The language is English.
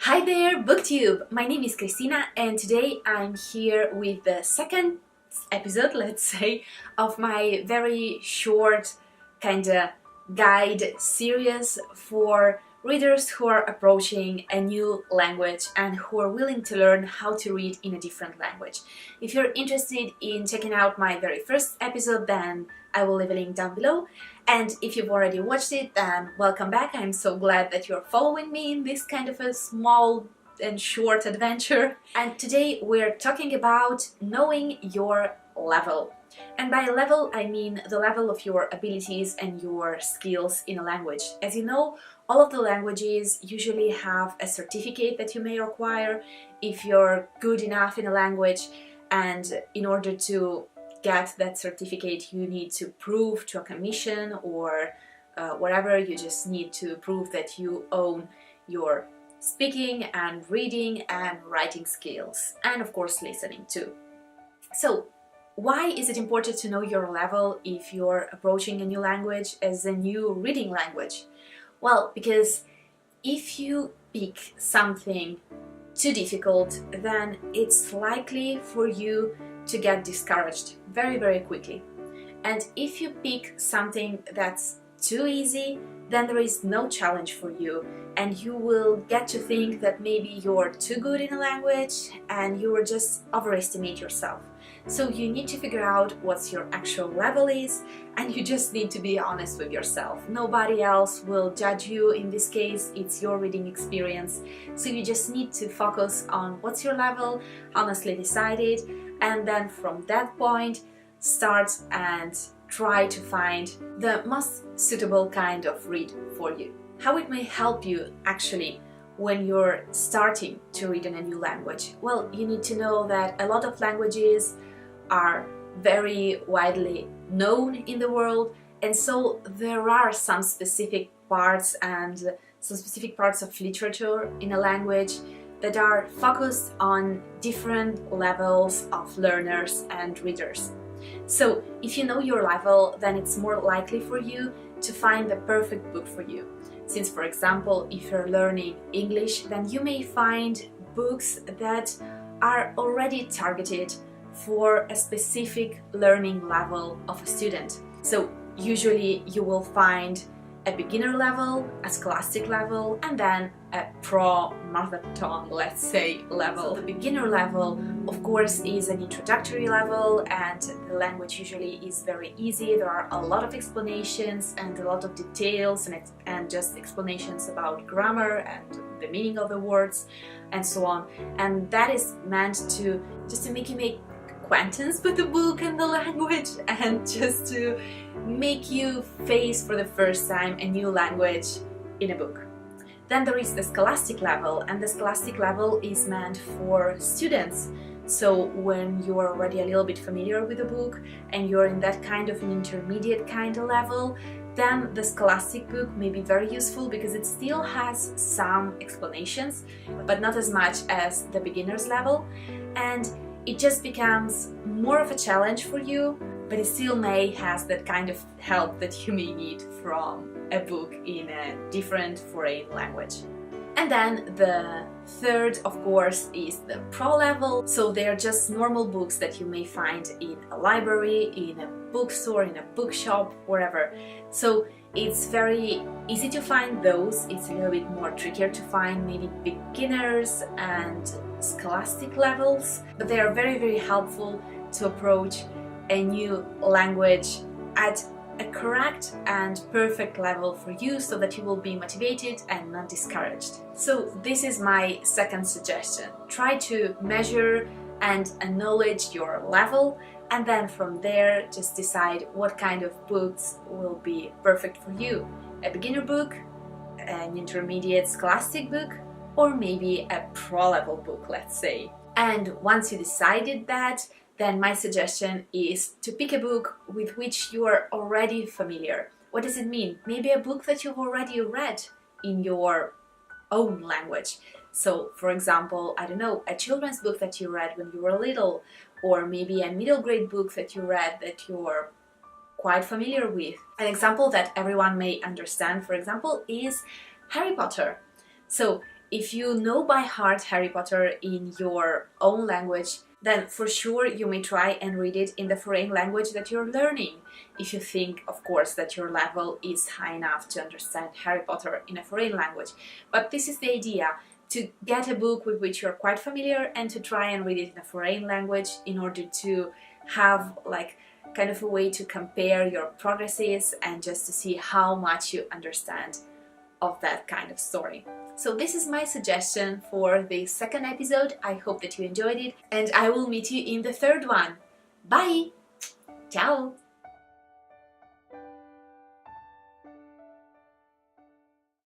Hi there, BookTube! My name is Cristina and today I'm here with the second episode, let's say, of my very short kinda guide series for readers who are approaching a new language and who are willing to learn how to read in a different language. If you're interested in checking out my very first episode, then I will leave a link down below. And if you've already watched it, then welcome back. I'm so glad that you're following me in this kind of a small and short adventure. And today we're talking about knowing your level. And by level, I mean the level of your abilities and your skills in a language. As you know, all of the languages usually have a certificate that you may require if you're good enough in a language, and in order to get that certificate you need to prove to a commission or whatever, you just need to prove that you own your speaking and reading and writing skills, and of course listening too. So why is it important to know your level if you're approaching a new language as a new reading language? Well, because if you pick something too difficult, then it's likely for you to get discouraged very quickly. And if you pick something that's too easy, then there is no challenge for you, and you will get to think that maybe you're too good in a language and you will just overestimate yourself. So you need to figure out what your actual level is, and you just need to be honest with yourself. Nobody else will judge you in this case, it's your reading experience. So you just need to focus on what's your level, honestly decide it, and then from that point start and try to find the most suitable kind of read for you. How it may help you actually when you're starting to read in a new language? Well, you need to know that a lot of languages are very widely known in the world, and so there are some specific parts and some specific parts of literature in a language that are focused on different levels of learners and readers. So if you know your level, then it's more likely for you to find the perfect book for you. Since, for example, if you're learning English, then you may find books that are already targeted for a specific learning level of a student. So usually you will find a beginner level, a scholastic level, and then a pro mother tongue, let's say, level. So the beginner level, of course, is an introductory level, and the language usually is very easy. There are a lot of explanations and a lot of details and just explanations about grammar and the meaning of the words and so on. And that is meant to just to make you make acquaintance with the book and the language, and just to make you face for the first time a new language in a book. Then there is the scholastic level, and the scholastic level is meant for students. So when you are already a little bit familiar with the book and you're in that kind of an intermediate kind of level, then the scholastic book may be very useful because it still has some explanations, but not as much as the beginner's level, and it just becomes more of a challenge for you, but it still may has that kind of help that you may need from a book in a different foreign language. And then the third, of course, is the pro level. So they are just normal books that you may find in a library, in a bookstore, in a bookshop, wherever. So it's very easy to find those. It's a little bit more trickier to find maybe beginners and scholastic levels, but they are very helpful to approach a new language at a correct and perfect level for you, so that you will be motivated and not discouraged. So this is my second suggestion. Try to measure and acknowledge your level, and then from there just decide what kind of books will be perfect for you. A beginner book, an intermediate scholastic book, or maybe a pro-level book, let's say. And once you decided that, then my suggestion is to pick a book with which you are already familiar. What does it mean? Maybe a book that you've already read in your own language. So, for example, I don't know, a children's book that you read when you were little, or maybe a middle grade book that you read that you're quite familiar with. An example that everyone may understand, for example, is Harry Potter. So if you know by heart Harry Potter in your own language, then for sure you may try and read it in the foreign language that you're learning, if you think, of course, that your level is high enough to understand Harry Potter in a foreign language. But this is the idea, to get a book with which you're quite familiar and to try and read it in a foreign language in order to have like kind of a way to compare your progresses and just to see how much you understand of that kind of story. So this is my suggestion for the second episode. I hope that you enjoyed it, and I will meet you in the third one. Bye! Ciao!